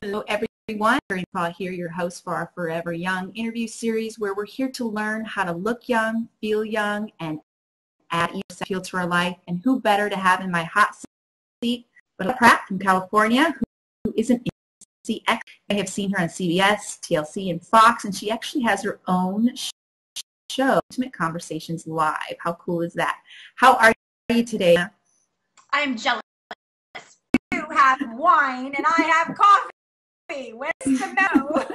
Hello, everyone. Paul here, your host for our Forever Young interview series, where we're here to learn how to look young, feel young, and add your appeal to our life. And who better to have in my hot seat but Allana Pratt from California, who is an CX. I have seen her on CBS, TLC, and Fox, and she actually has her own show, Intimate Conversations Live. How cool is that? How are you today? I'm jealous. You have wine and I have coffee. Where's the no?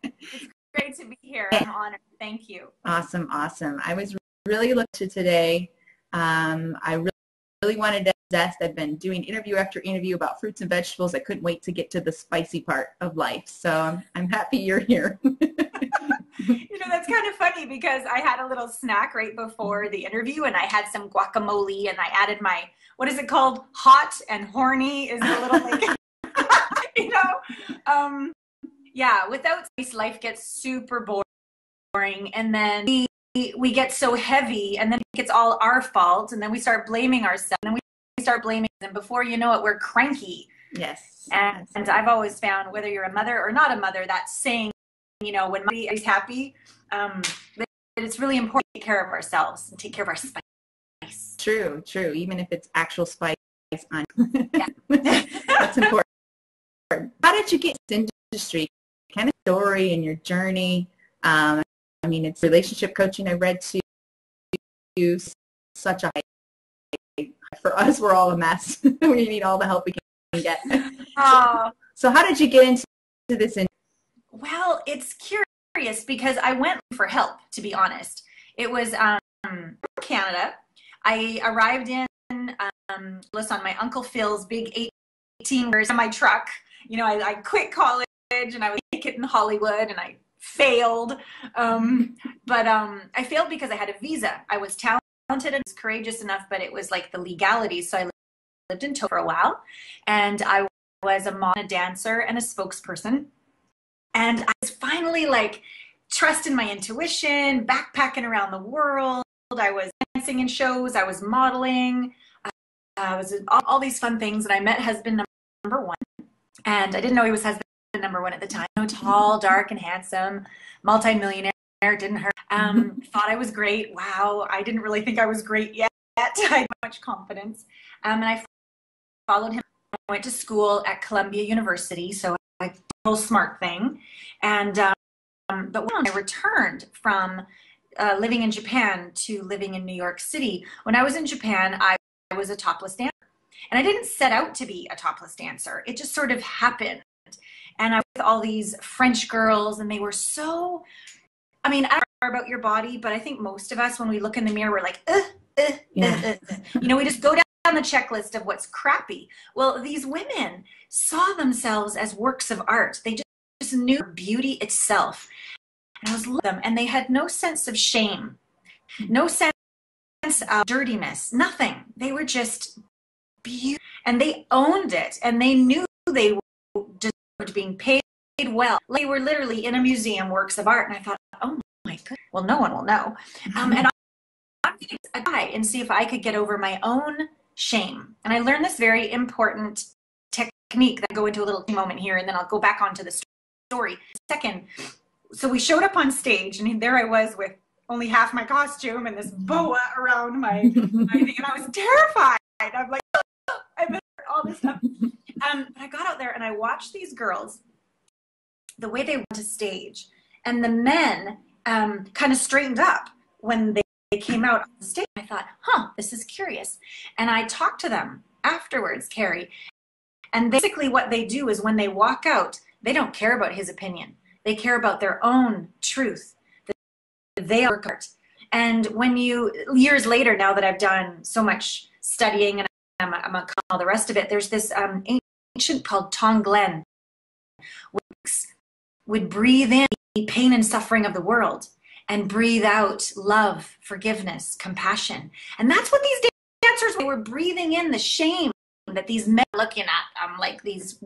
It's great to be here. I'm honored. Thank you. Awesome. I was really looking to today. I really wanted to zest. I've been doing interview after interview about fruits and vegetables. I couldn't wait to get to the spicy part of life. So I'm happy you're here. You know, that's kind of funny because I had a little snack right before the interview and I had some guacamole and I added my, what is it called? Hot and horny is a little like, you know, yeah, without spice, life gets super boring. And then we get so heavy and then it's all our fault. And then we start blaming ourselves and then we start blaming, and before you know it, we're cranky. Yes. And I've always found, whether you're a mother or not a mother, that saying, you know, when mommy is happy, that it's really important to take care of ourselves and take care of our spice. True. Even if it's actual spice on. Yeah. That's important. How did you get into this industry? Kind of story and your journey. I mean, it's relationship coaching. I read to you such a for us, we're all a mess. We need all the help we can get. So how did you get into this? Well, it's curious because I went for help, to be honest. It was Canada. I arrived in on my Uncle Phil's big 18-wheelers in my truck. You know, I quit college and I was naked in Hollywood and I failed. But I failed because I had a visa. I was talented and was courageous enough, but it was like the legalities. So I lived in Toronto for a while and I was a model, a dancer, and a spokesperson. And I was finally like trusting my intuition, backpacking around the world. I was dancing in shows. I was modeling. I was all these fun things. And I met husband number one. And I didn't know he was husband number one at the time. Tall, dark, and handsome, multimillionaire. Didn't hurt. Thought I was great. Wow. I didn't really think I was great yet. I had much confidence. And I followed him. I went to school at Columbia University. So I whole smart thing. And but when I returned from living in Japan to living in New York City, when I was in Japan, I was a topless dancer. And I didn't set out to be a topless dancer. It just sort of happened. And I was with all these French girls, and they were so, I mean, I don't know about your body, but I think most of us, when we look in the mirror, we're like, You know, we just go down the checklist of what's crappy. Well, these women saw themselves as works of art. They just knew beauty itself. And I was looking at them, and they had no sense of shame, no sense of dirtiness, nothing. They were just beautiful, and they owned it, and they knew they deserved being paid well. They were literally in a museum, works of art, and I thought, oh my goodness, well, no one will know. And I'm going to try and see if I could get over my own shame. And I learned this very important technique that I'll go into a little moment here, and then I'll go back onto the story. Second, so we showed up on stage, and there I was with only half my costume and this boa around my thing, and I was terrified. I'm like, I better all this stuff. But I got out there and I watched these girls, the way they went to stage, and the men kind of straightened up when they came out on the stage. I thought, this is curious. And I talked to them afterwards, Carrie, and basically what they do is when they walk out, they don't care about his opinion. They care about their own truth. They are art. And when you, years later, now that I've done so much studying and I'm a all the rest of it, there's this ancient called Tonglen, which would breathe in the pain and suffering of the world and breathe out love, forgiveness, compassion. And that's what these dancers were breathing in, the shame that these men were looking at, like these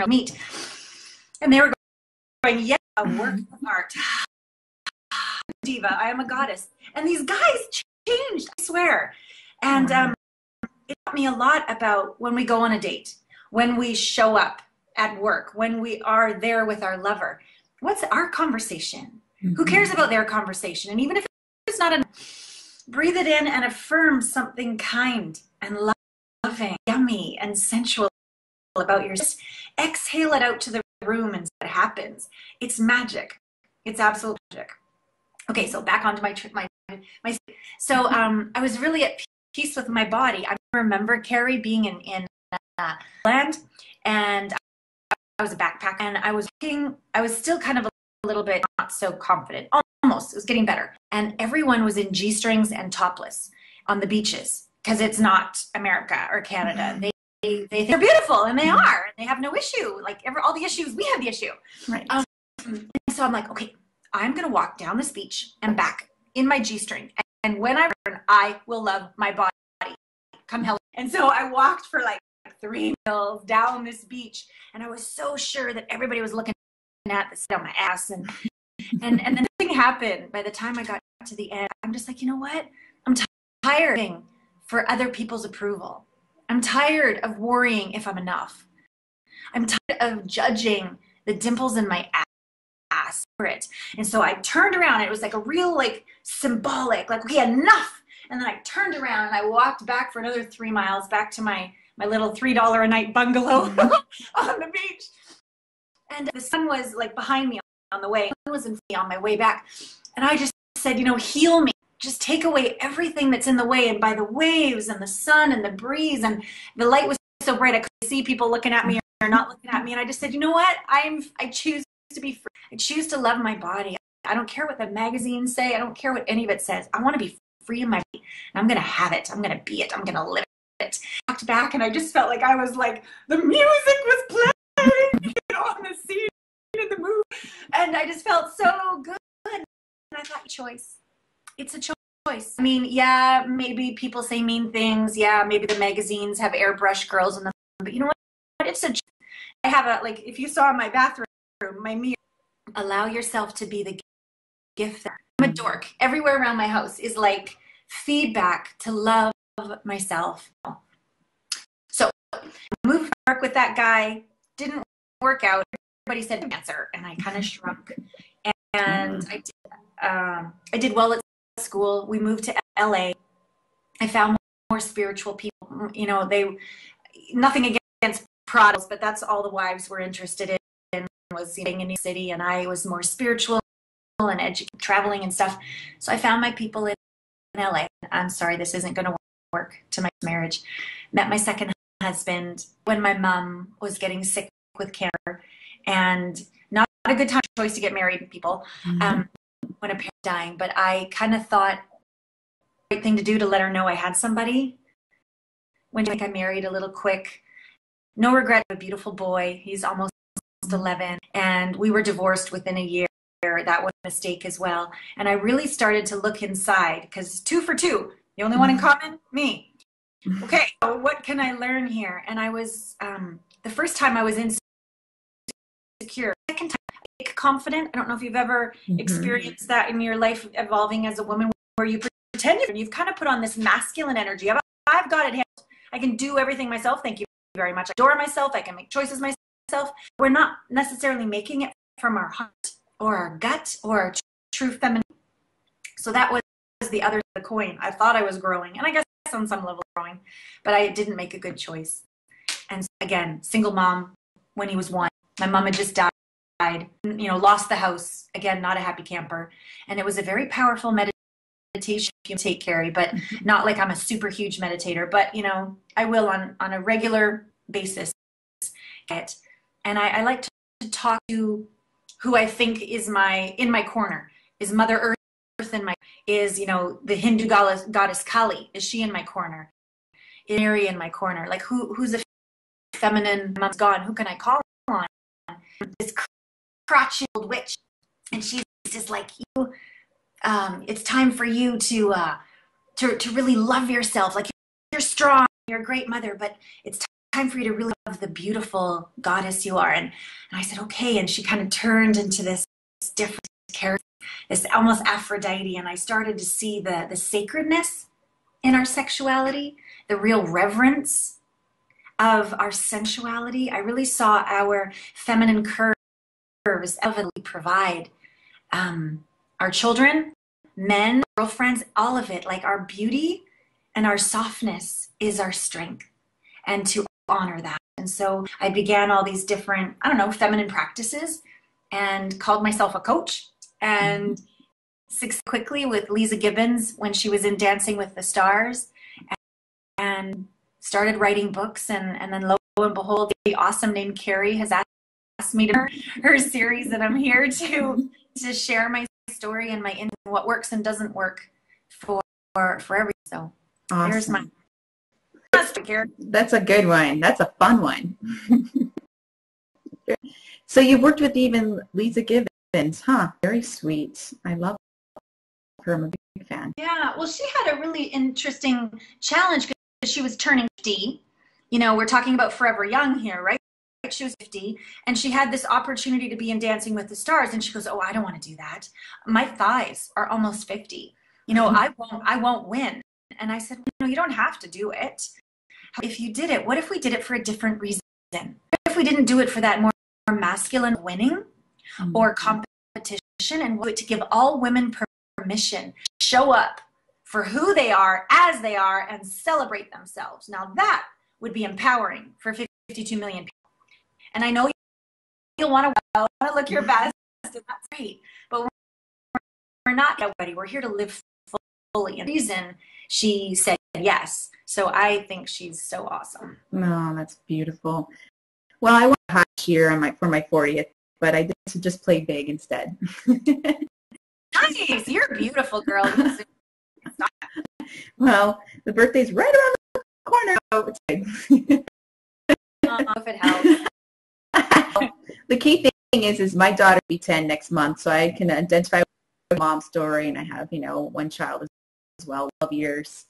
meat. And they were going, yeah, a work of art. Diva, I am a goddess. And these guys changed, I swear. And it taught me a lot about when we go on a date. when we show up at work, when we are there with our lover? What's our conversation? Mm-hmm. Who cares about their conversation? And even if it's not enough, breathe it in and affirm something kind and loving, yummy and sensual about yourself. Just exhale it out to the room and see what happens. It's magic. It's absolute magic. Okay, so back onto my so I was really at peace with my body. I remember, Carrie, being in land, and I was a backpacker, and I was still kind of a little bit not so confident. Almost, it was getting better. And everyone was in G-strings and topless on the beaches because it's not America or Canada. Mm-hmm. They're beautiful, and they are. They have no issue. Like all the issues, we have the issue. Right. And so I'm like, okay, I'm going to walk down this beach and back in my G-string. And when I return, I will love my body. Come hell. And so I walked for like 3 miles down this beach, and I was so sure that everybody was looking at this on my ass. And then nothing happened. By the time I got to the end, I'm just like, you know what? I'm tired for other people's approval. I'm tired of worrying if I'm enough. I'm tired of judging the dimples in my ass for it. And so I turned around. And it was like a real, like, symbolic, like, okay, enough. And then I turned around and I walked back for another 3 miles back to my little $3 a night bungalow on the beach. And the sun was like behind me on the way. The sun was in me on my way back. And I just said, you know, heal me. Just take away everything that's in the way. And by the waves and the sun and the breeze, and the light was so bright I couldn't see people looking at me or not looking at me. And I just said, you know what? I choose to be free. I choose to love my body. I don't care what the magazines say. I don't care what any of it says. I want to be free in my body. And I'm going to have it. I'm going to be it. I'm going to live it. I walked back and I just felt like I was like, the music was playing, you know, on the scene in the movie. And I just felt so good. And I thought, choice. It's a choice. I mean, yeah, maybe people say mean things. Yeah, maybe the magazines have airbrush girls in them. But you know what? It's a choice. I have a, like, if you saw my bathroom, my mirror, allow yourself to be the gift. I'm a dork. Everywhere around my house is like feedback to love myself. So I moved to work with that guy. Didn't work out. Everybody said cancer, and I kind of shrunk. And I did well at school. We moved to LA. I found more spiritual people. You know, nothing against Prods, but that's all the wives were interested in, was being in New City, and I was more spiritual and traveling and stuff. So I found my people in LA. I'm sorry, this isn't going to work to my marriage. Met my second husband when my mom was getting sick with cancer, and not a good choice to get married, people. Mm-hmm. When a parent dying, but I kind of thought the right thing to do to let her know I had somebody. When I married a little quick, no regret, a beautiful boy. He's almost 11, and we were divorced within a year. That was a mistake as well. And I really started to look inside, because 2 for 2, the only one in common, me. Okay, so what can I learn here? And I was, the first time I was insecure. Second time, confident. I don't know if you've ever experienced that in your life evolving as a woman, where you pretend you've kind of put on this masculine energy. I've got it handled. I can do everything myself. Thank you very much. I adore myself. I can make choices myself. We're not necessarily making it from our heart or our gut or our true feminine. So that was the other side of the coin. I thought I was growing, and I guess on some level growing, but I didn't make a good choice. And again, single mom when he was 1. My mom had just died. You know, lost the house. Again, not a happy camper. And it was a very powerful meditation if you take, Carrie, but not like I'm a super huge meditator, but you know, I will on a regular basis. And I like to talk to who I think is in my corner. Is Mother Earth in my, is, you know, the Hindu goddess Kali, is she in my corner? Is Mary in my corner? Like who's a feminine, mom's gone, who can I call on? This crotchety old witch, and she's just like, you, it's time for you to really love yourself. Like, you're strong, you're a great mother, but it's time for you to really love the beautiful goddess you are. And I said, okay. And she kind of turned into this different character, this almost Aphrodite, and I started to see the sacredness in our sexuality, the real reverence of our sensuality. I really saw our feminine curves that we provide our children, men, girlfriends, all of it. Like, our beauty and our softness is our strength, and to honor that. And so I began all these different, I don't know, feminine practices, and called myself a coach, and quickly with Lisa Gibbens when she was in Dancing with the Stars, and started writing books. And then lo and behold, the awesome named Carrie has asked me to her series, and I'm here to share my story and what works and doesn't work for everyone. So awesome. There's my That's a good one. That's a fun one. So you worked with even Lisa Gibbens, huh? Very sweet. I love her. I'm a big fan. Yeah, well, she had a really interesting challenge because she was turning 50. You know, we're talking about forever young here, right? She was 50, and she had this opportunity to be in Dancing with the Stars, and she goes, "Oh, I don't want to do that. My thighs are almost 50. You know, I won't win." And I said, "No, you don't have to do it. If you did it, what if we did it for a different reason? What if we didn't do it for that more masculine winning or competition, and do it to give all women permission, show up for who they are, as they are, and celebrate themselves?" Now that would be empowering for 52 million people. And I know you'll want to look your best, and that's great. But we're not everybody. We're here to live fully. And the reason she said yes. So I think she's so awesome. No, that's beautiful. Well, I went high here for my 40th, but I did to just play big instead. Nice. You're a beautiful girl. Well, the birthday's right around the corner. So it's good. If it helps. The key thing is my daughter will be 10 next month, so I can identify with my mom's story, and I have, one child as well, 12 years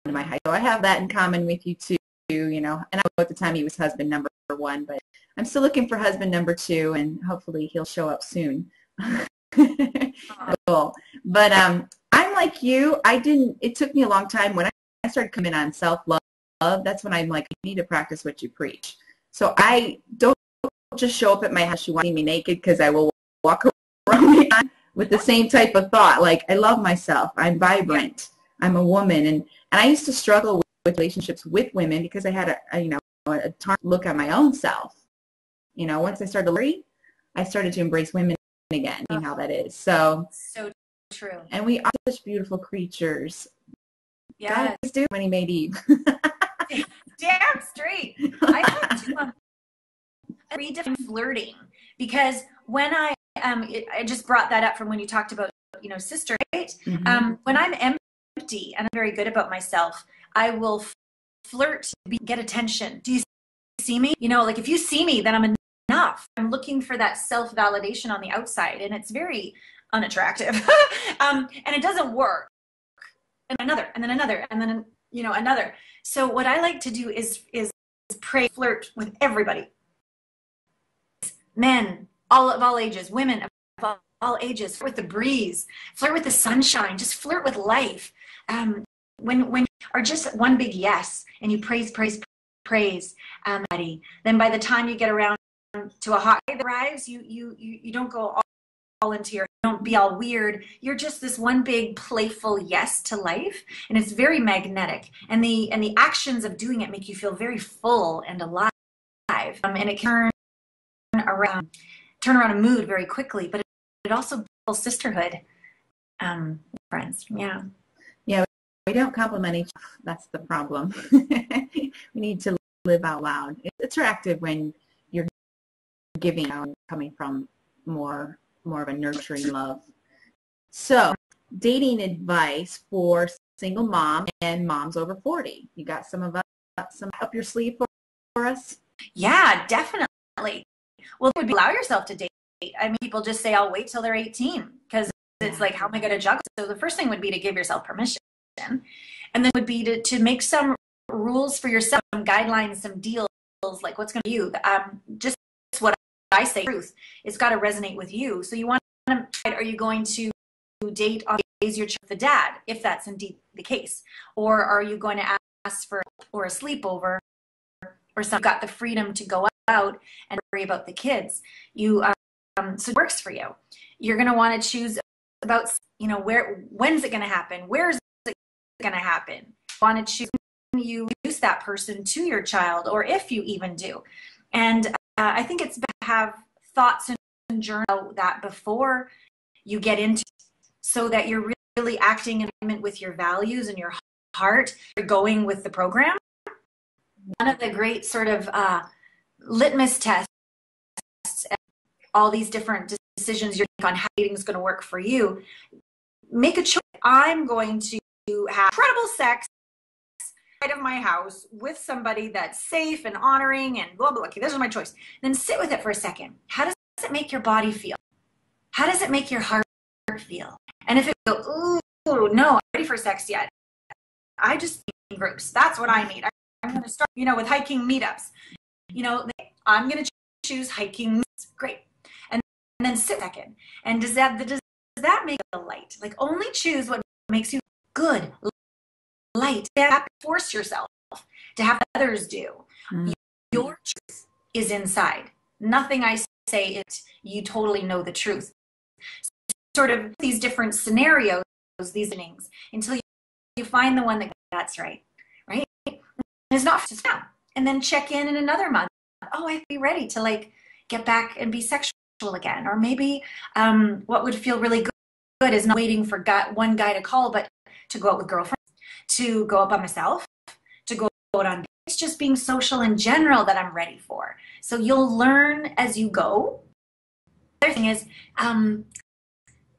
in my height. So I have that in common with you too, and I know at the time he was husband number 1, but I'm still looking for husband number 2, and hopefully he'll show up soon. Cool. But I'm like you. It took me a long time when I started coming on self-love. That's when I'm like, you need to practice what you preach. So I don't just show up at my house, you want to see me naked, because I will walk around with the same type of thought. Like, I love myself. I'm vibrant. I'm a woman. And I used to struggle with relationships with women because I had a look at my own self. Once I started to worry, I started to embrace women again. You know how that is. So true. And we are such beautiful creatures. Yeah. God do when he made Eve. Damn straight. I had to redefine flirting, because when I just brought that up from when you talked about sister, right? Mm-hmm. When I'm empty and I'm very good about myself, I will flirt, get attention. Do you see me? Like, if you see me, then I'm enough. I'm looking for that self-validation on the outside, and it's very unattractive. And it doesn't work. And another, and then another, and then another. So what I like to do is pray, flirt with everybody. Men, all ages, women of all ages, flirt with the breeze, flirt with the sunshine, just flirt with life. When you are just one big yes, and you praise, then by the time you get around to a hot day that arrives, you don't go all into don't be all weird. You're just this one big playful yes to life, and it's very magnetic. And the actions of doing it make you feel very full and alive. And it can turn around a mood very quickly, but it also builds sisterhood. Friends, yeah. Yeah, we don't compliment each other. That's the problem. We need to live out loud. It's attractive when you're giving out, coming from more of a nurturing love. So, dating advice for single mom and moms over 40. You got some up your sleeve for us? Yeah, definitely. Well, it would be allow yourself to date. I mean, people just say, I'll wait till they're 18, because it's like, how am I going to juggle? So the first thing would be to give yourself permission. And then would be to make some rules for yourself, some guidelines, some deals, like what's going to be you. Just what I say, truth. It's got to resonate with you. So you want to, are you going to date on days you're with the dad, if that's indeed the case? Or are you going to ask for or a sleepover for some, you've got the freedom to go out and worry about the kids. So it works for you. You're going to want to choose about, when's it going to happen? Where's it going to happen? You want to choose when you introduce that person to your child, or if you even do. And I think it's better to have thoughts and journal that before you get into it, so that you're really acting in alignment with your values and your heart. You're going with the program. One of the great sort of litmus tests, all these different decisions you're making on how dating is going to work for you, make a choice. I'm going to have incredible sex out of my house with somebody that's safe and honoring and blah, blah. Okay, this is my choice. Then sit with it for a second. How does it make your body feel? How does it make your heart feel? And if it feels, ooh, no, I'm ready for sex yet. I just need groups. That's what I need. I'm going to start, with hiking meetups. I'm going to choose hiking meetups. Great. And then sit a second. And does that make it light? Like, only choose what makes you good, light. Force yourself to have others do. Mm-hmm. Your truth is inside. Nothing I say is you totally know the truth. Sort of these different scenarios, these things, until you find the one that's right. It's not just now. And then check in another month. Oh, I'd be ready to get back and be sexual again. Or maybe what would feel really good is not waiting for one guy to call, but to go out with girlfriends, to go out by myself, to go out on dates, just being social in general that I'm ready for. So you'll learn as you go. The other thing is,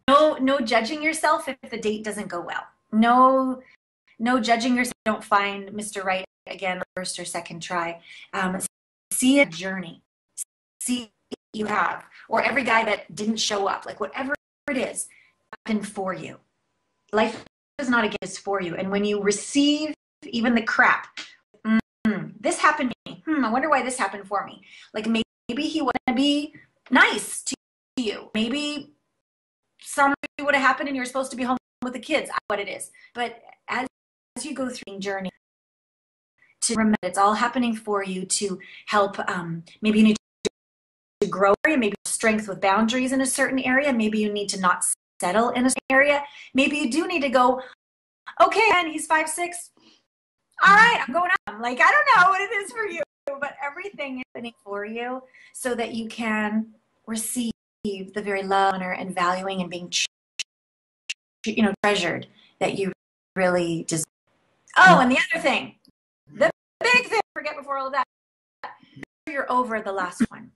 no judging yourself if the date doesn't go well. No judging yourself. Don't find Mr. Right again, first or second try. See a journey. See what you have, or every guy that didn't show up, whatever it is, happened for you. Life is not a gift, it's for you. And when you receive even the crap, this happened to me. I wonder why this happened for me. Maybe he wouldn't be nice to you. Maybe something would have happened and you're supposed to be home with the kids. I know what it is. But as you go through the journey, to remember it's all happening for you to help. Maybe you need to grow, maybe strength with boundaries in a certain area. Maybe you need to not settle in a certain area. Maybe you do need to go, okay, and he's 5'6". All right, I'm going out. I don't know what it is for you, but everything is happening for you so that you can receive the very love, honor, and valuing and being treasured that you really deserve. Oh, and the other thing, the big thing, forget before all of that, you're over the last one.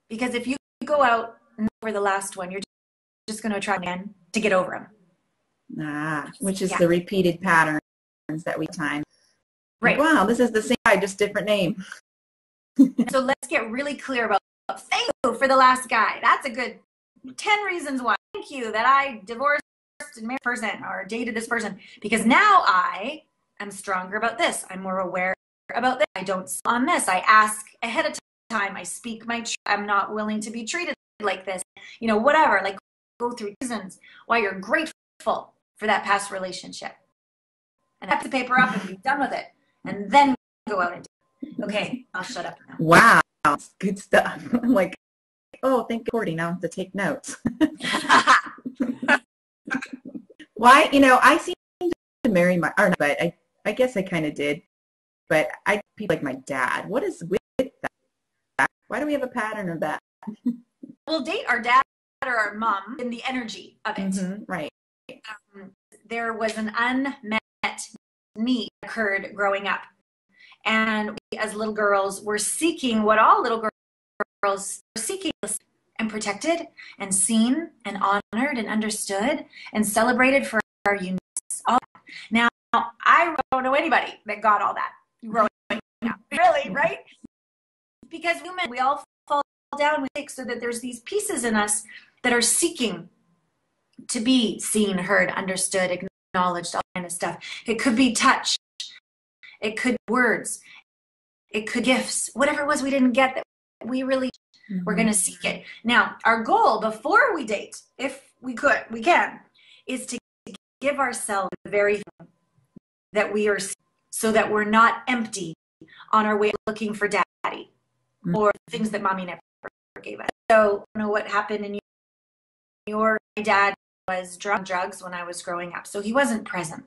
Because if you go out and over the last one, you're just going to try again to get over them. Which is the repeated patterns that we time. Right. Wow, this is the same guy, just different name. So let's get really clear about thank you for the last guy. That's a good 10 reasons why. Thank you that I divorced and married this person or dated this person, because now I am stronger about this. I'm more aware about this. I don't on this. I ask ahead of time. I speak my truth. I'm not willing to be treated like this. Whatever. Go through reasons why you're grateful for that past relationship. And I put the paper up and be done with it. And then go out and do it. Okay, I'll shut up now. Wow, good stuff. Oh, thank you, Cordy. Now I have to take notes. Why, I seem to marry but I guess I kind of did. But I people like my dad. What is with that? Why do we have a pattern of that? We'll date our dad or our mom in the energy of it. Mm-hmm, right. There was an unmet need that occurred growing up. And we, as little girls, were seeking what all little girls are seeking, and protected and seen and honored and understood and celebrated for our uniqueness. Now, I don't know anybody that got all that growing up. Really, right? Because we all fall down with it, so that there's these pieces in us that are seeking to be seen, heard, understood, acknowledged, all kind of stuff. It could be touch. It could be words. It could be gifts. Whatever it was we didn't get that we really we're going to seek it. Now, our goal before we date, if we can, is to give ourselves the very thing that we are, so that we're not empty on our way looking for daddy or things that mommy never gave us. So I don't know what happened in your dad was drugs when I was growing up. So he wasn't present.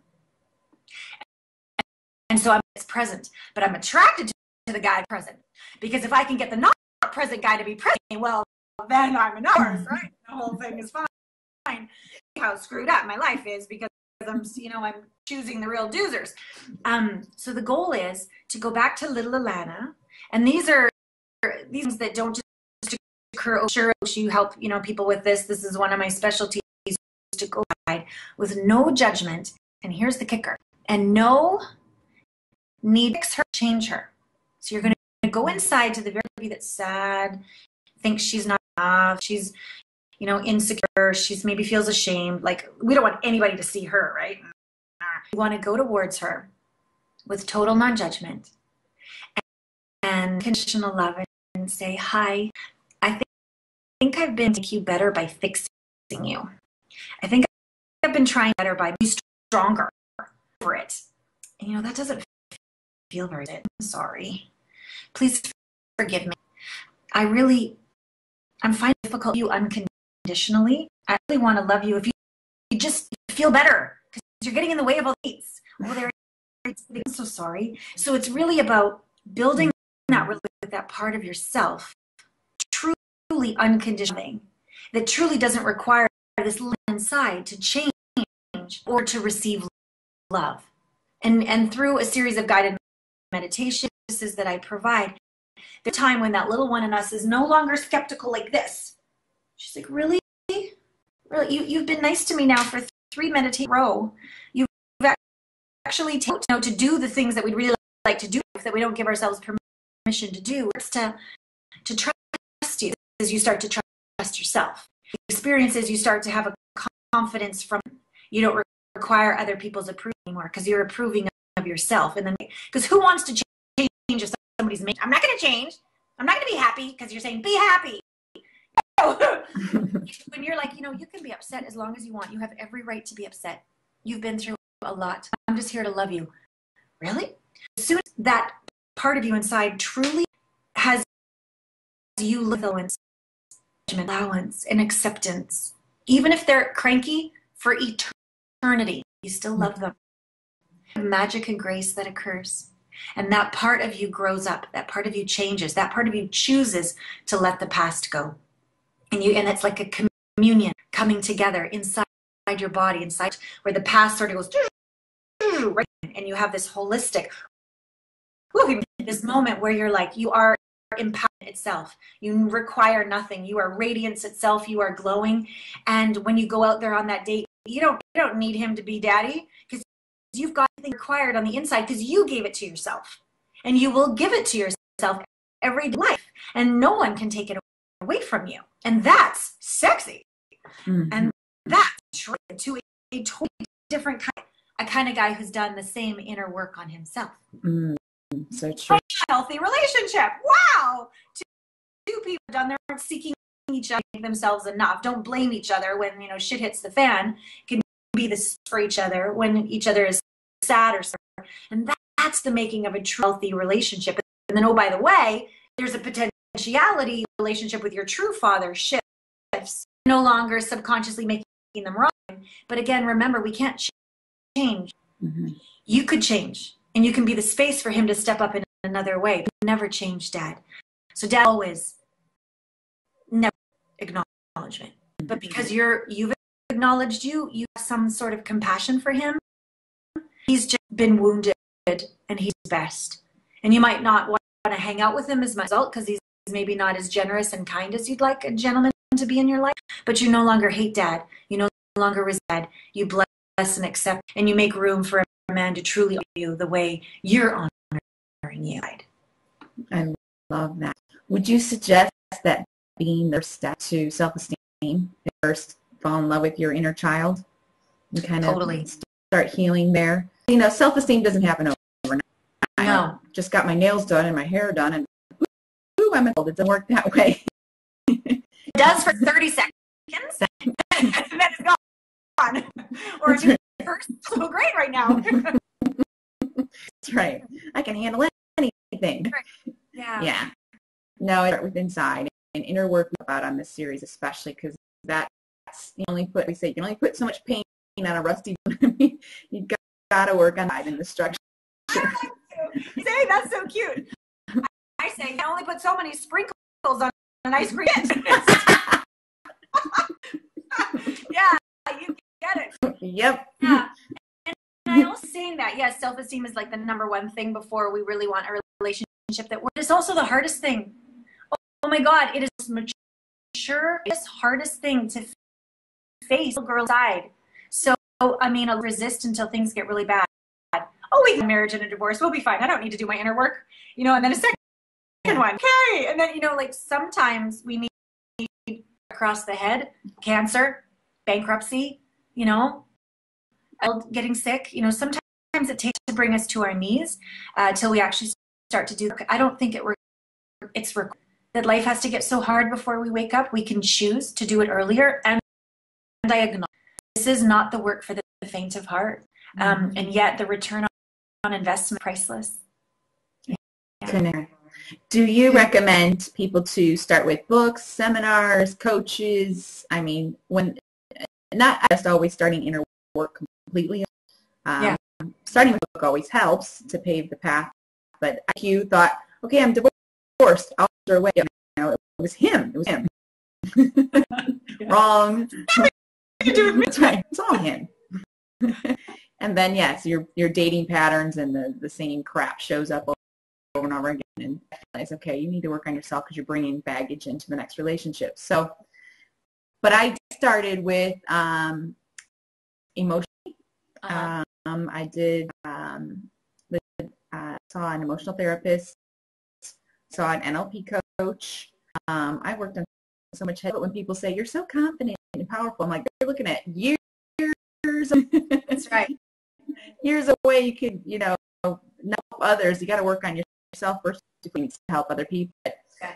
And so I'm present, but I'm attracted to the guy present. Because if I can get the not present guy to be present, well, then I'm a nurse, right? The whole thing is fine. How screwed up my life is because I'm choosing the real doozers. So the goal is to go back to little Allana. And these things that don't just occur. Sure, you help, people with this. This is one of my specialties, to go guide with no judgment. And here's the kicker. And no need to fix her, change her. So you're going to go inside to the very baby that's sad, thinks she's not enough, she's, insecure, she's maybe feels ashamed. Like, we don't want anybody to see her, right? You want to go towards her with total non-judgment and conditional love and say, hi, I think I've been making you better by fixing you. I think I've been trying better by being stronger for it. And, that doesn't feel very good. I'm sorry. Please forgive me. I'm finding it difficult to love you unconditionally. I really want to love you if you just feel better because you're getting in the way of all these. I'm so sorry. So it's really about building that relationship with that part of yourself, truly unconditionally, that truly doesn't require this inside to change or to receive love. And through a series of guided meditations that I provide, the time when that little one in us is no longer skeptical like this. She's like, really? Really? You've been nice to me now for 3 meditations in a row. You've actually taken to do the things that we'd really like to do that we don't give ourselves permission to do. It's to trust you as you start to trust yourself. The experiences you start to have a confidence from. You don't require other people's approval anymore because you're approving of yourself. And then, because who wants to change if somebody's making? I'm not going to change. I'm not going to be happy because you're saying be happy. When you're like, you can be upset as long as you want. You have every right to be upset. You've been through a lot. I'm just here to love you. Really? As soon as that part of you inside truly has you allowance and acceptance, even if they're cranky for eternity, you still love them. Magic and grace that occurs. And that part of you grows up. That part of you changes. That part of you chooses to let the past go. And it's like a communion coming together inside your body, inside where the past sort of goes, right? And you have this holistic, this moment where you're like, you are empowered itself. You require nothing. You are radiance itself. You are glowing. And when you go out there on that date, you don't need him to be daddy because you've got everything required on the inside because you gave it to yourself. And you will give it to yourself every day of life. And no one can take it away from you. And that's sexy. Mm-hmm. And that's to a totally different kind of guy who's done the same inner work on himself. Mm, so true. A healthy relationship. Wow. Two people done their work seeking each other, make themselves enough. Don't blame each other when shit hits the fan. Can be this for each other when each other is sad or sorry. And that's the making of a true healthy relationship. And then, oh, by the way, there's a potentiality relationship with your true father shifts. No longer subconsciously making them wrong. But again, remember, we can't change. Mm-hmm. You could change. And you can be the space for him to step up in another way. But never change Dad. So Dad always never acknowledgement. But because you've acknowledged you have some sort of compassion for him. He's just been wounded and he's best. And you might not want to hang out with him as much result because he's maybe not as generous and kind as you'd like a gentleman to be in your life. But you no longer hate Dad. You no longer resent Dad. You bless and accept, and you make room for a man to truly honor you the way you're honoring you. I love that. Would you suggest that being the step to self-esteem, first fall in love with your inner child and kind of totally start healing there? Self-esteem doesn't happen overnight. No. I just got my nails done and my hair done and ooh, I'm adult. It doesn't work that way. It does for 30 seconds and then it's gone. Or it's so great right now. That's right. I can handle anything thing. Yeah. Yeah. No, I start with inside and inner work about on this series, especially because that's you can only put so much paint on a rusty. You got to work on that in the structure. Say that's so cute. I say you only put so many sprinkles on an ice cream. Yeah, you get it. Yep. Yeah. And I also saying that, yes, self-esteem is like the number one thing before we really want a relationship that works. It's also the hardest thing. Oh my God, it is mature. It's the hardest thing to face a girl's side. So, I mean, I'll resist until things get really bad. Oh, we get marriage and a divorce. We'll be fine. I don't need to do my inner work. And then a second one. Okay. And then, like sometimes we need across the head, cancer, bankruptcy, getting sick. Sometimes it takes to bring us to our knees till we actually start to do. I don't think it's that life has to get so hard before we wake up. We can choose to do it earlier. And I acknowledge this is not the work for the faint of heart. And yet the return on investment is priceless. Yeah. Do you recommend people to start with books, seminars, coaches? I mean, when not just always starting inner work completely. Starting with a book always helps to pave the path. But you thought, okay, I'm divorced. I'll throw away. It was him. It was him. Wrong. That's right. It's all him. And then yes, your dating patterns and the same crap shows up over and over again, and realize, okay, you need to work on yourself because you're bringing baggage into the next relationship. So, but I started with emotion. I did saw an emotional therapist, saw an NLP coach. I worked on so much head, but when people say you're so confident and powerful, I'm like, you're looking at years. That's right. Years away, you could, help others. You got to work on yourself first to help other people. Okay.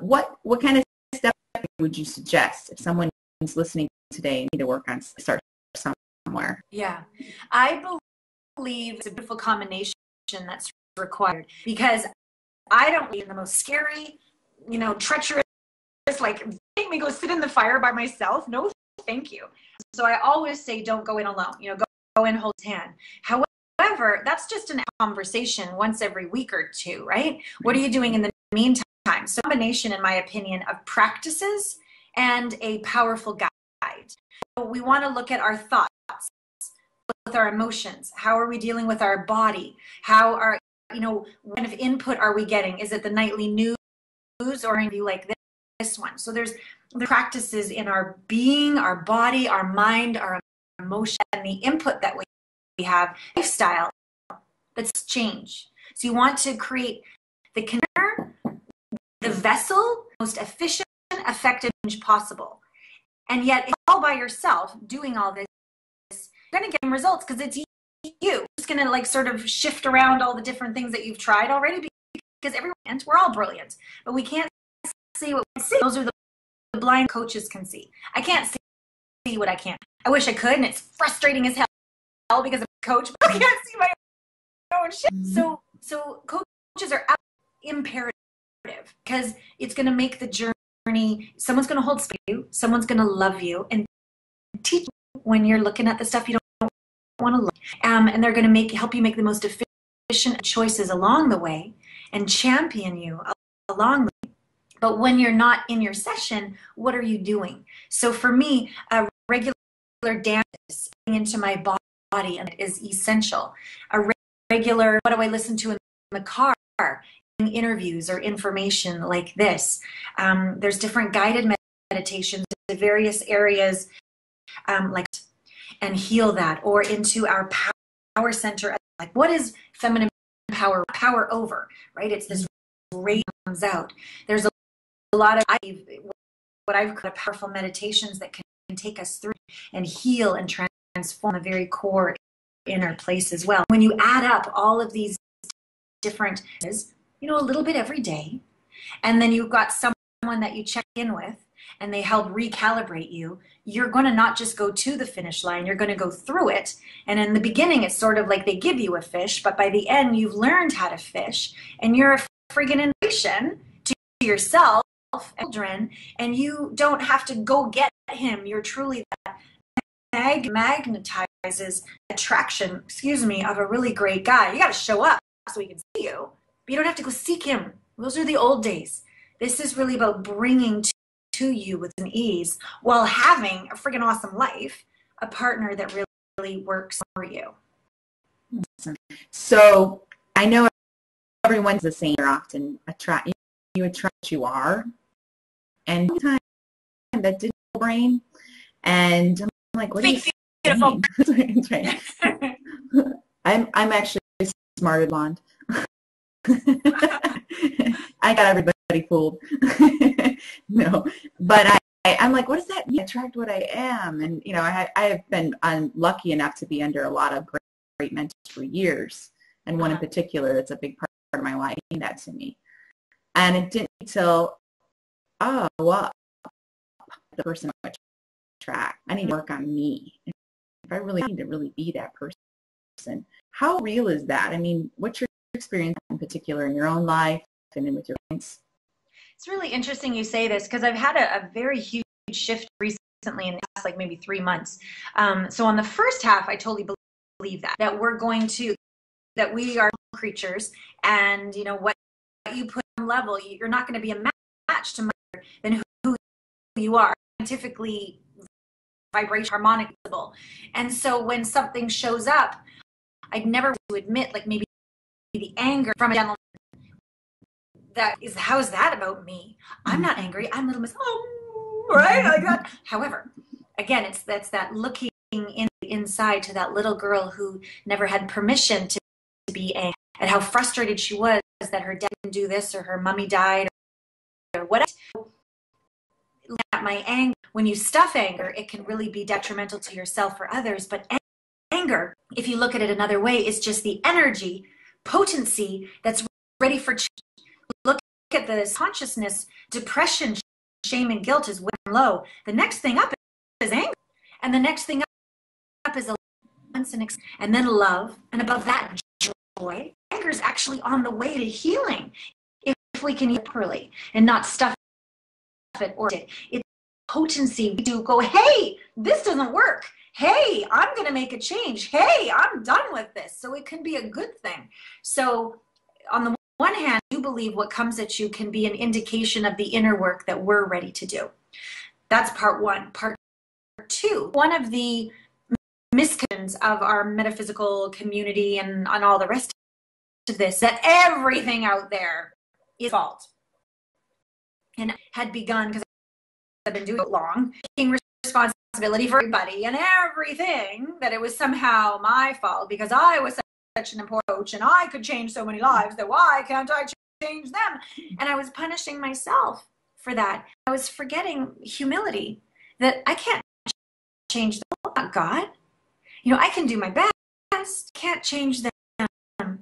What kind of steps would you suggest if someone is listening today and need to work on start somewhere? Yeah, I believe it's a beautiful combination that's required, because I don't believe in the most scary, treacherous, like make me go sit in the fire by myself. No, thank you. So I always say, don't go in alone. Go in, hold his hand. However, that's just a conversation once every week or two, right? What are you doing in the meantime? So combination, in my opinion, of practices and a powerful guide. So we want to look at our thoughts, with our emotions. How are we dealing with our body? How are, what kind of input are we getting? Is it the nightly news, or are you like this one? So there's the practices in our being, our body, our mind, our emotion, and the input that we have, lifestyle that's change. So you want to create the container, the vessel, most efficient, effective possible. And yet, if all by yourself doing all this, you're going to get results because it's you. It's going to sort of shift around all the different things that you've tried already, because we're all brilliant, but we can't see what we see. Those are the blind coaches can see. I can't see what I can't. I wish I could, and it's frustrating as hell because I'm a coach, but I can't see my own shit. So coaches are imperative, because it's going to make the journey. Someone's going to hold space for you. Someone's going to love you and teach you when you're looking at the stuff you don't want to look. And they're going to help you make the most efficient choices along the way and champion you along the way. But when you're not in your session, what are you doing? So for me, a regular dance into my body is essential. A regular, what do I listen to in the car? Interviews or information like this. There's different guided meditations to various areas, and heal that, or into our power center. Like, what is feminine power over, right? It's this rate comes out. There's a lot of what I've called powerful meditations that can take us through and heal and transform the very core inner place as well. When you add up all of these different, a little bit every day, and then you've got someone that you check in with and they help recalibrate you, you're going to not just go to the finish line, you're going to go through it. And in the beginning, it's sort of like they give you a fish, but by the end, you've learned how to fish, and you're a friggin' inspiration to yourself and children, and you don't have to go get him. You're truly that magnetizes attraction, of a really great guy. You got to show up so he can see you, but you don't have to go seek him. Those are the old days. This is really about bringing to you with an ease while having a friggin' awesome life, a partner that really works for you. So I know everyone's the same. You're often you attract what you are, and time that didn't brain, and I'm like, what are you saying? That's right. I'm actually smarter blonde. I got everybody fooled. No, but I'm like, what does that mean? Attract what I am. And, you know, I have been lucky enough to be under a lot of great mentors for years. And one in particular that's a big part of my life gave that to me. And it didn't until, well, the person I attract, I need to work on me. If I really need to really be that person. How real is that? I mean, what's your experience in particular in your own life and then with your clients? It's really interesting you say this, because I've had a very huge shift recently in the past, like maybe 3 months. So on the first half, I totally believe that that we are creatures, and you know what you put on level, you're not going to be a match to more than who you are, scientifically, vibration, harmonic. And so when something shows up, I'd never admit, like maybe the anger from a gentleman. That is, how is that about me? I'm not angry. I'm little miss, right? Like that. However, again, that's that looking inside to that little girl who never had permission to be angry, and how frustrated she was that her dad didn't do this, or her mommy died, or whatever. At my anger, when you stuff anger, it can really be detrimental to yourself or others. But anger, if you look at it another way, is just the energy, potency that's ready for change. Look at this consciousness, depression, shame, and guilt is way low. The next thing up is anger. And the next thing up is and then love. And above that, joy. Anger is actually on the way to healing if we can use it properly and not stuff it or it. It's potency. We do go, hey, this doesn't work. Hey, I'm going to make a change. Hey, I'm done with this. So it can be a good thing. So on the one hand, I do believe what comes at you can be an indication of the inner work that we're ready to do. That's part one. Part two, one of the misconceptions of our metaphysical community and on all the rest of this, that everything out there is fault. And had begun, because I've been doing it long, taking responsibility for everybody and everything, that it was somehow my fault because I was such an important coach and I could change so many lives, that why can't I change them? And I was punishing myself for that. I was forgetting humility, that I can't change them, not God. You know, I can do my best, can't change them. And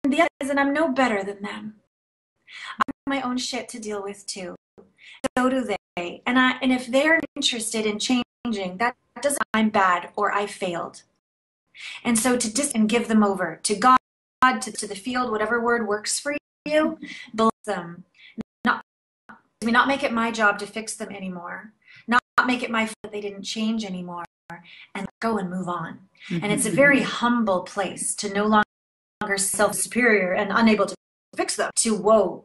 the other is that I'm no better than them. I have my own shit to deal with too. So do they. And if they're interested in changing, that doesn't mean I'm bad or I failed. And so and give them over to God, to the field, whatever word works for you, bless them. Not make it my job to fix them anymore. Not make it my fault that they didn't change anymore. And go and move on. Mm-hmm. And it's a very humble place to no longer self-superior and unable to fix them. To whoa,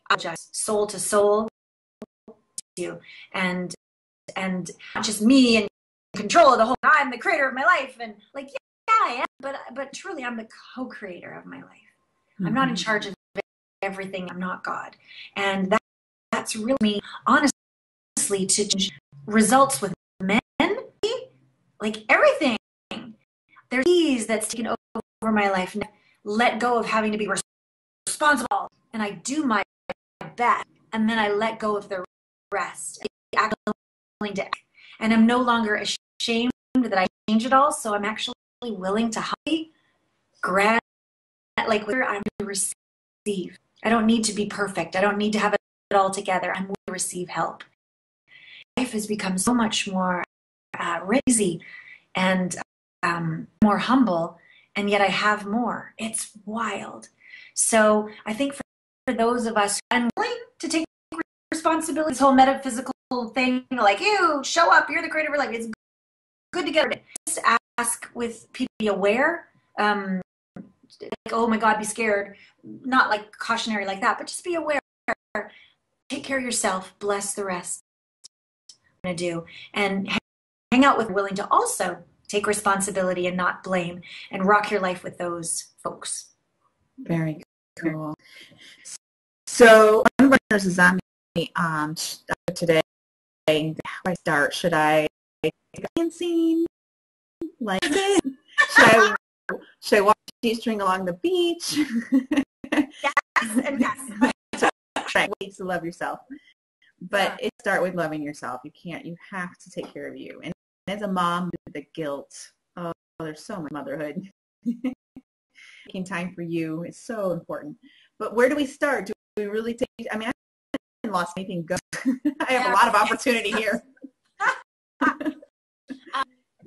apologize, soul to soul, you, and not just me and control of the whole. I'm the creator of my life, and like yeah, I am, but truly I'm the co-creator of my life. Mm-hmm. I'm not in charge of everything. I'm not God, and that's really me, honestly, to change results with men, like everything. There's these that's taken over my life. And let go of having to be responsible, and I do my best, and then I let go of the rest. And I'm no longer ashamed that I change it all. So I'm actually willing to grab, like where I'm to receive. I don't need to be perfect. I don't need to have it all together. I'm willing to receive help. has become so much more easy and more humble, and yet I have more. It's wild. So I think for those of us unwilling to take responsibility, this whole metaphysical thing, like, you show up, you're the creator of life. It's good to get it. Just ask with people, be aware. Like, oh my God, be scared. Not like cautionary like that, but just be aware. Take care of yourself. Bless the rest. I'm going to do. And hang out with willing to also take responsibility and not blame, and rock your life with those folks. Very cool. So one listener is on me today. How do I start? Should I dancing? Like, should I walk a G-string along the beach? Yes, and yes. Right, ways to love yourself. But it start with loving yourself. You have to take care of you. And as a mom, the guilt, oh, there's so much motherhood. Taking time for you is so important. But where do we start? Do we really take, I mean, I haven't lost anything good. I have a lot of opportunity here.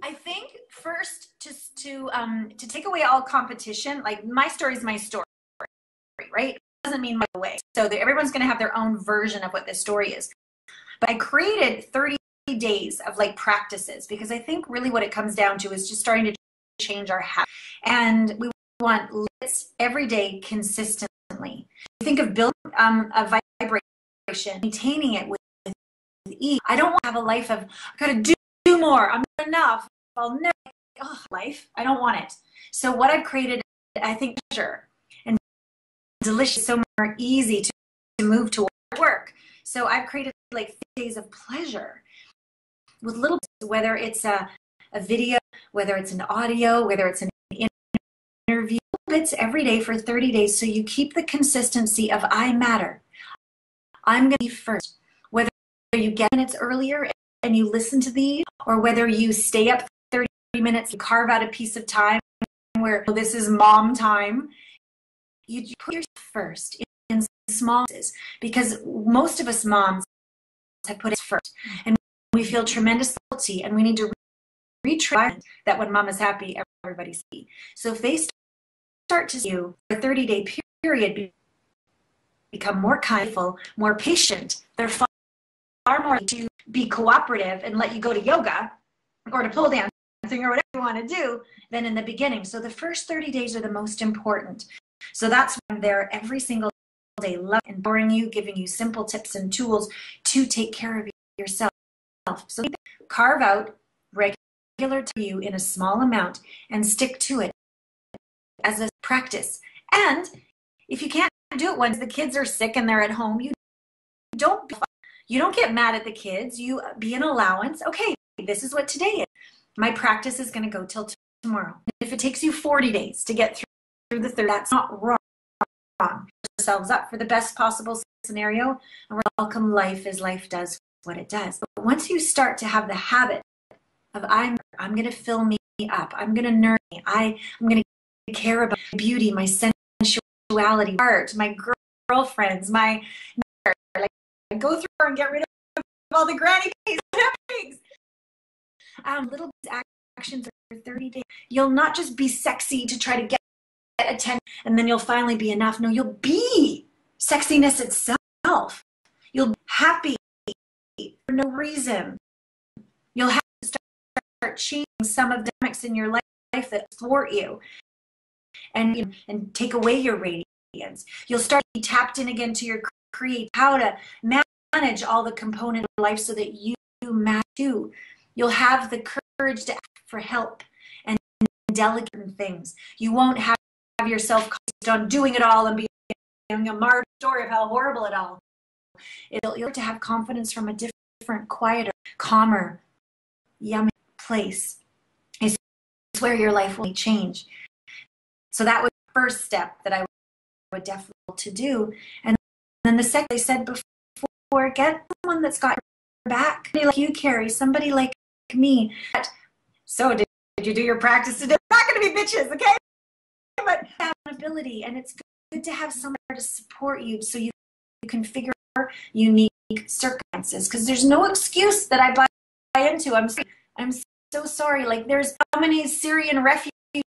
I think first, just to take away all competition, like my story is my story, right? It doesn't mean my way. So everyone's going to have their own version of what this story is. But I created 30 days of like practices, because I think really what it comes down to is just starting to change our habits. And we want lists every day consistently. Think of building a vibration, maintaining it with ease. I don't want to have a life of, I got to do more. I'm not enough. I'll never, life. I don't want it. So what I've created, I think, pleasure and delicious, so more easy to move toward work. So I've created like days of pleasure with little, whether it's a video, whether it's an audio, whether it's an interview, bits every day for 30 days. So you keep the consistency of I matter. I'm going to be first. Whether you get minutes earlier and you listen to these, or whether you stay up 30 minutes, you carve out a piece of time where this is mom time. You put yourself first in small pieces, because most of us moms have put it first, and we feel tremendous guilty, and we need to retrain that when mom is happy, everybody's happy. So if they start to see you for a 30-day period, become more kindful, more patient, they're far more to be cooperative and let you go to yoga or to pole dancing or whatever you want to do than in the beginning. So the first 30 days are the most important. So that's when I'm there every single day, loving and empowering you, giving you simple tips and tools to take care of yourself. So carve out regular to you in a small amount and stick to it as a practice. And if you can't do it once the kids are sick and they're at home, you don't get mad at the kids. You be an allowance. Okay, this is what today is. My practice is going to go till tomorrow. If it takes you 40 days to get through the third, that's not wrong. Ourselves up for the best possible scenario, and we're welcome life as life does what it does. But once you start to have the habit of I'm going to fill me up, I'm going to nurture me, I'm going to care about my beauty, my sensuality, art, my girlfriends, my like go through and get rid of all the granny things. Little actions for 30 days. You'll not just be sexy to try to get attention and then you'll finally be enough. No, you'll be sexiness itself. You'll be happy for no reason. You'll have to start changing some of the dynamics in your life that thwart you and take away your radiance. You'll start to be tapped in again to your create, how to manage all the components of life so that you matter too. You'll have the courage to ask for help and delegate things. You won't have yourself on doing it all and being a martyr story of how horrible it all. You'll to have confidence from a different, quieter, calmer, yummy place. It's where your life will change. So that was the first step that I would definitely to do. And then the second, they said before, get someone that's got your back. Somebody like you, Carrie, somebody like me. So did you do your practice today? We're not going to be bitches, okay? But accountability, and it's good to have someone to support you so you can figure out your unique circumstances, because there's no excuse that I buy into. I'm so sorry. Like, there's how many Syrian refugees,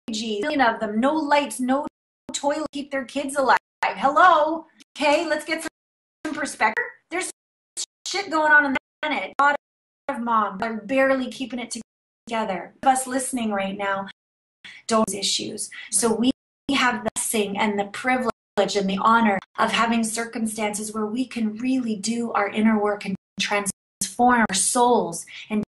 million of them, no lights, no toilet, keep their kids alive. Hello. Okay, let's get some perspective. There's shit going on the planet. A lot of moms are barely keeping it together. Us listening right now don't have issues. So we have the blessing and the privilege and the honor of having circumstances where we can really do our inner work and transform our souls and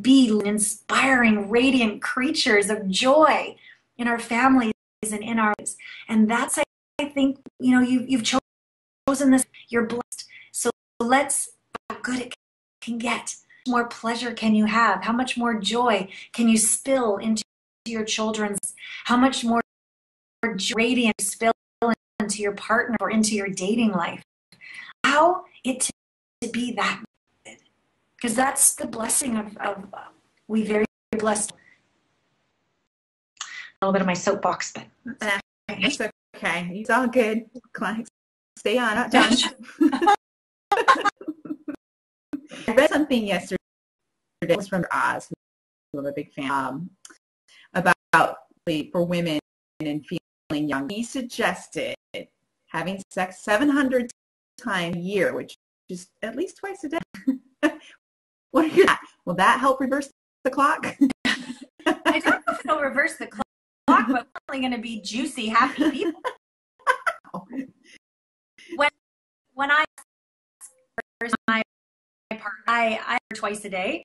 be inspiring, radiant creatures of joy in our families and in our lives. And that's, I think, you know, you've chosen this. You're blessed. So let's, how good it can get. How much more pleasure can you have? How much more joy can you spill into your children's? How much more radiant spill into your partner or into your dating life? How it to be that good? Because that's the blessing of we very blessed. A little bit of my soapbox, but it's okay. It's all good. Stay on, not done. I read something yesterday. It was from Oz, who I'm a big fan, about for women and feeling young. He suggested having sex 700 times a year, which is at least twice a day. What are your thoughts? Will that help reverse the clock? I don't know if it'll reverse the clock, but we're probably going to be juicy, happy people. When I first my partner, I twice a day.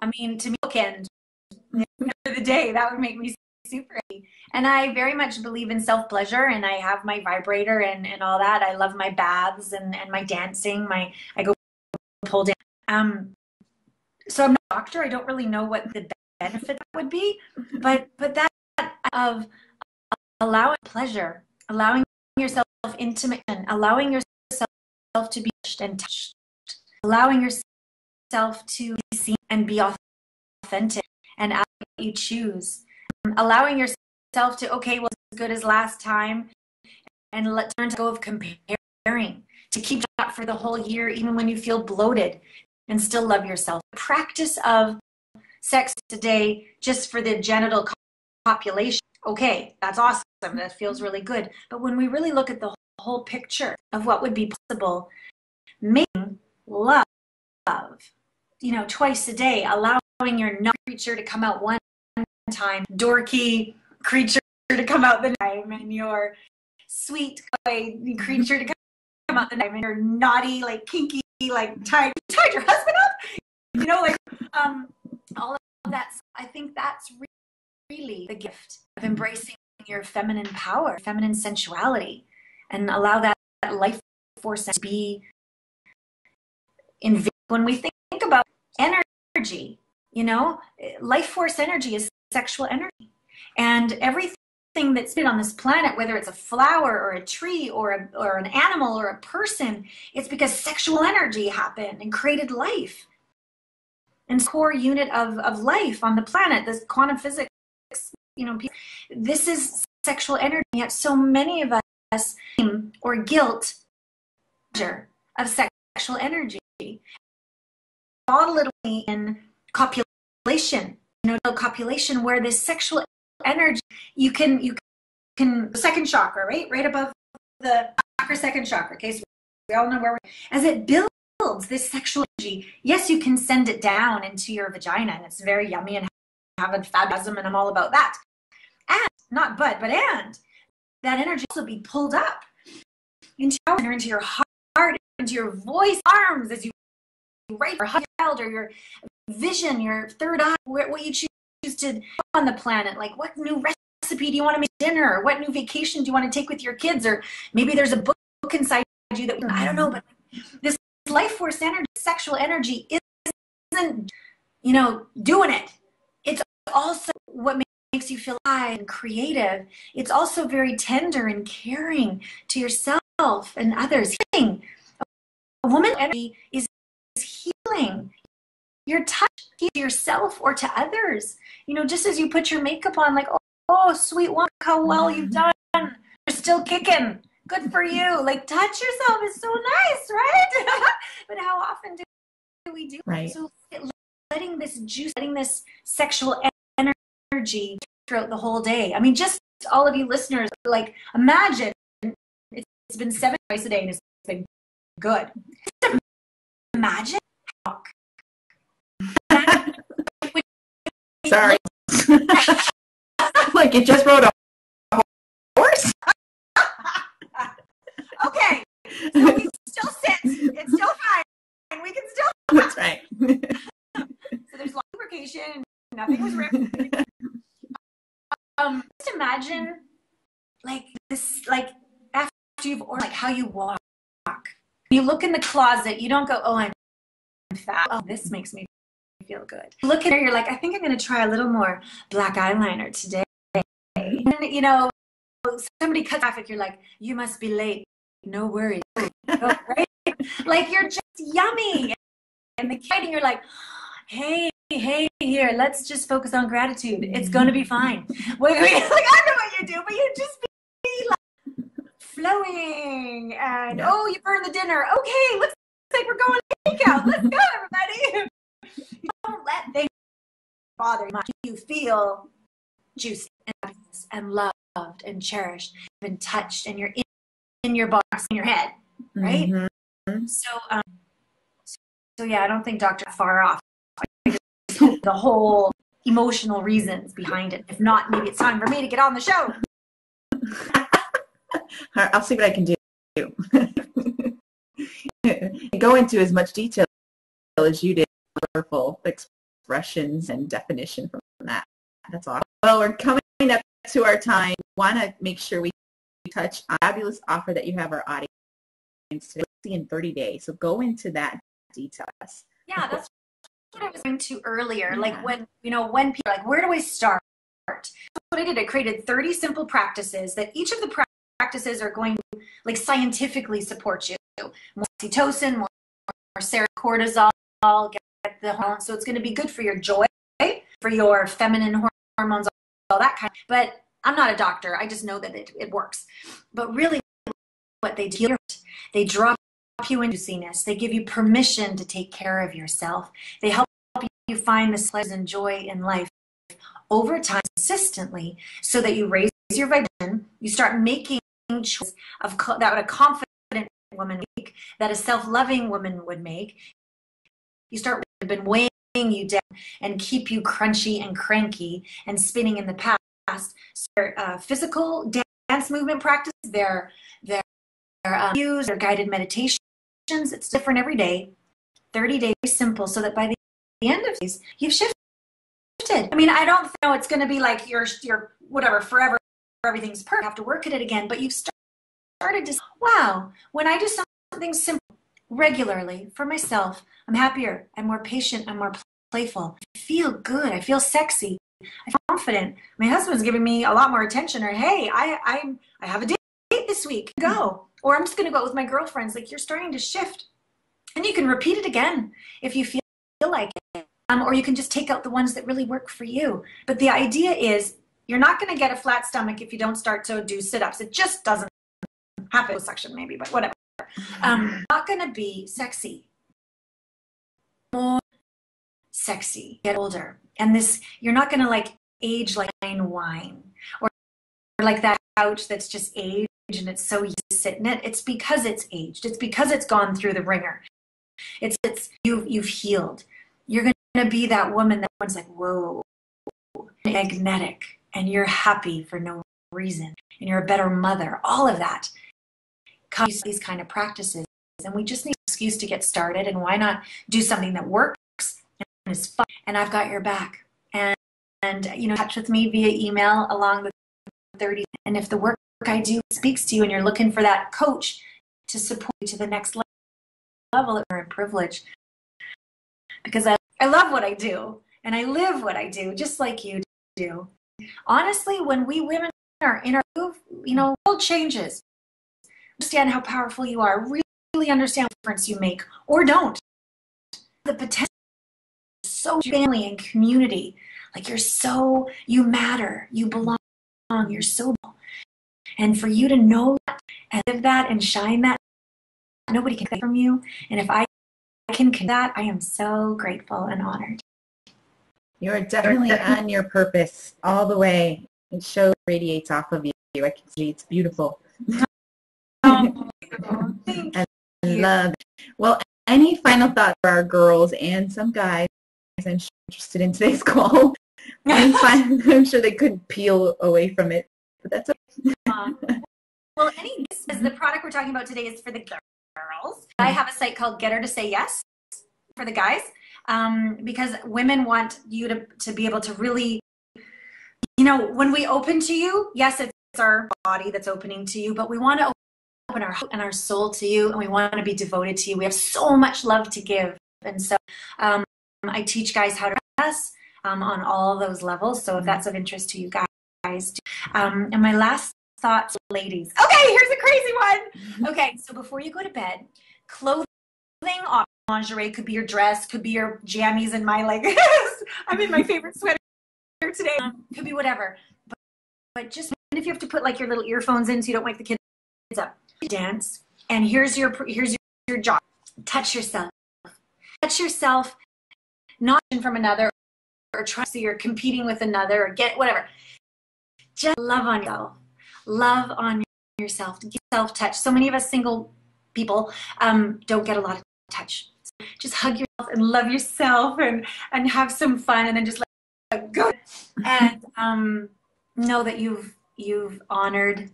I mean, to me, bookend the day, that would make me super happy. And I very much believe in self-pleasure, and I have my vibrator and all that. I love my baths and my dancing. I go pole dance. So I'm not a doctor. I don't really know what the benefit would be, but that of allowing pleasure, allowing yourself intimate, allowing yourself to be touched and touched, allowing yourself to be seen and be authentic and as you choose, allowing yourself to, okay, well, as good as last time, and let's learn to go of comparing, to keep that for the whole year, even when you feel bloated, and still love yourself. Practice of sex today just for the genital population. Okay, that's awesome. That feels really good. But when we really look at the whole picture of what would be possible, making love, you know, twice a day, allowing your nut creature to come out one time, dorky creature to come out the time, and your sweet creature to come out the time, and your naughty, like kinky, like tied your husband up, you know, like all of that. I think that's really the gift of embracing your feminine power, feminine sensuality, and allow that life force to be in. When we think about energy, you know, life force energy is sexual energy, and everything that's been on this planet, whether it's a flower or a tree or an animal or a person, it's because sexual energy happened and created life. And core unit of life on the planet, this quantum physics, you know, this is sexual energy. Yet so many of us or guilt of sexual energy. Bottle it in copulation, you know, copulation, where this sexual energy, you can the second chakra, right above the second chakra. Okay, so we all know where as it builds this sexual energy. Yes, you can send it down into your vagina, and it's very yummy and having fabism, and I'm all about that. And and that energy also be pulled up into your heart, into your voice, arms, as you write your child or your vision, your third eye, what you choose to on the planet. Like, what new recipe do you want to make dinner? Or what new vacation do you want to take with your kids? Or maybe there's a book inside you that, I don't know, but this life force energy, sexual energy isn't, you know, doing it. It's also what makes you feel alive and creative. It's also very tender and caring to yourself and others. A woman's energy is healing. Your touch to yourself or to others. You know, just as you put your makeup on, like, oh sweet one, how well you've done. You're still kicking. Good for you. Like, touch yourself is so nice, right? But how often do we do? Right. So letting this juice, letting this sexual energy throughout the whole day. I mean, just all of you listeners, like, imagine it's been 7 twice a day and it's been good. Imagine. Sorry. Like, you just rode a horse? Okay. So we still sit. It's still fine. We can still. That's right. So there's lubrication. Nothing was ripped. Just imagine, like, this, like, after you've ordered, like, how you walk. You look in the closet. You don't go, oh, I'm fat. Oh, this makes me feel good. You look at her. You're like, I think I'm going to try a little more black eyeliner today. And, you know, somebody cuts traffic. You're like, you must be late. No worries. Right? Like, you're just yummy. And the kid, you're like, hey, here, let's just focus on gratitude. It's going to be fine. Like, I don't know what you do, but you just be like flowing. And, oh, you burned the dinner. Okay, looks like we're going to takeout. Let's go, everybody. You don't let things bother you. You feel juicy and happiness and loved and cherished and touched, and you're in your box, in your head, right? Mm-hmm. So yeah, I don't think Dr. far off. The whole emotional reasons behind it. If not, maybe it's time for me to get on the show. I'll see what I can do. Go into as much detail as you did. Wonderful expressions and definition from that. That's awesome. Well, we're coming up to our time. Want to make sure we touch on a fabulous offer that you have our audience today in 30 days. So go into that detail. Yeah, that's what I was going to earlier. Yeah. Like, when people are like, where do I start? That's what I did. I created 30 simple practices that each of the practices are going to, like, scientifically support you. More oxytocin, more cortisol, get the hormones. So it's going to be good for your joy, for your feminine hormones, all that kind of. But I'm not a doctor. I just know that it works. But really, what they do, they drop you in juiciness. They give you permission to take care of yourself. They help you find the pleasure and joy in life over time, consistently, so that you raise your vibration. You start making choices that a confident woman make, that a self-loving woman would make. You start been weighing you down and keep you crunchy and cranky and spinning in the past. So physical dance movement practice, their views, their guided meditations. It's different every day. 30 days, simple, so that by the end of these, you've shifted. I mean, I don't know it's going to be like your whatever forever. Everything's perfect. You have to work at it again, but you've started to. Wow, when I do something simple regularly for myself, I'm happier. I'm more patient. I'm more playful. I feel good. I feel sexy. I feel confident. My husband's giving me a lot more attention. Or, hey, I have a date this week. Go. Or I'm just going to go out with my girlfriends. Like, you're starting to shift. And you can repeat it again if you feel like it. Or you can just take out the ones that really work for you. But the idea is, you're not going to get a flat stomach if you don't start to do sit-ups. It just doesn't happen. Section maybe, but whatever. Not going to be sexy. More sexy. Get older. And this, you're not going to, like, age like wine. Or like that couch that's just aged and it's so easy to sit in it. It's because it's aged. It's because it's gone through the ringer. It's you've healed. You're going to be that woman that one's like, whoa, magnetic, and you're happy for no reason, and you're a better mother. All of that comes these kind of practices, and we just need an excuse to get started. And why not do something that works and is fun? And I've got your back. And touch with me via email along the 30. And if the work I do speaks to you, and you're looking for that coach to support you to the next level, you're in privilege. Because I love what I do, and I live what I do, just like you do. Honestly, when we women are in our move, the world changes. Understand how powerful you are. Really understand the difference you make, or don't. The potential is so family and community. Like, you matter. You belong. You're so. And for you to know that and live that and shine that. Nobody can take from you. And if I can do that, I am so grateful and honored. You're definitely on your purpose all the way. It shows, radiates off of you. I can see it's beautiful. Oh, I love it. Well, any final thoughts for our girls and some guys I'm sure interested in today's call? I'm sure they couldn't peel away from it, but that's okay. Well, as the product we're talking about today is for the girls. I have a site called Get Her to Say Yes for the guys, because women want you to be able to really, when we open to you, yes, it's our body that's opening to you, but we want to open our heart and our soul to you, and we want to be devoted to you. We have so much love to give. And so I teach guys how to dress on all those levels. So if that's of interest to you guys. And my last thoughts, ladies. Okay, here's a crazy one. Okay, so before you go to bed, clothing, lingerie, could be your dress, could be your jammies and my I'm in my favorite sweater today. Could be whatever. But just if you have to put like your little earphones in so you don't wake the kids up, dance. And here's your job. Touch yourself. Touch yourself, not from another, or try so you're competing with another, or get whatever. Just love on yourself. Love on yourself. Get self-touch. So many of us single people don't get a lot of touch. So just hug yourself and love yourself and have some fun, and then just let go. And know that you've honored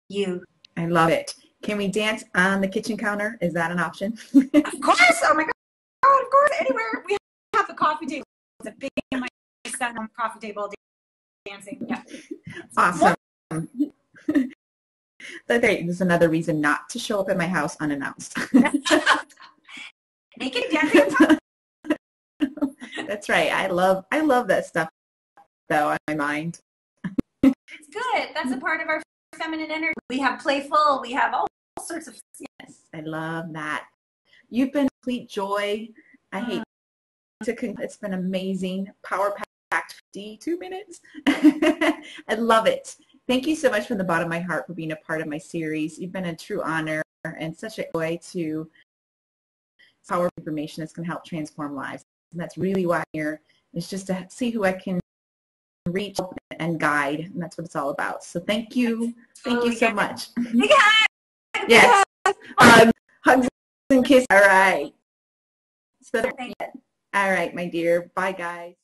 you. I love it. Can we dance on the kitchen counter? Is that an option? Of course. Oh my God. Oh, of course. Anywhere. We have the coffee table. It's a big my son on the coffee table dancing. Yeah. Awesome. There's another reason not to show up at my house unannounced. Naked dancing. That's right. I love that stuff though on my mind. It's good. That's a part of our feminine energy. We have playful. We have all sorts of. Yes, I love that. You've been complete joy. I hate to. It's been amazing. Power packed 52 minutes. I love it. Thank you so much from the bottom of my heart for being a part of my series. You've been a true honor and such a joy to power information that's going to help transform lives. And that's really why I'm here. It's just to see who I can reach and guide, and that's what it's all about. So thank you. Thank you so much. Yes. Hugs and kisses. All right. So, all right, my dear. Bye, guys.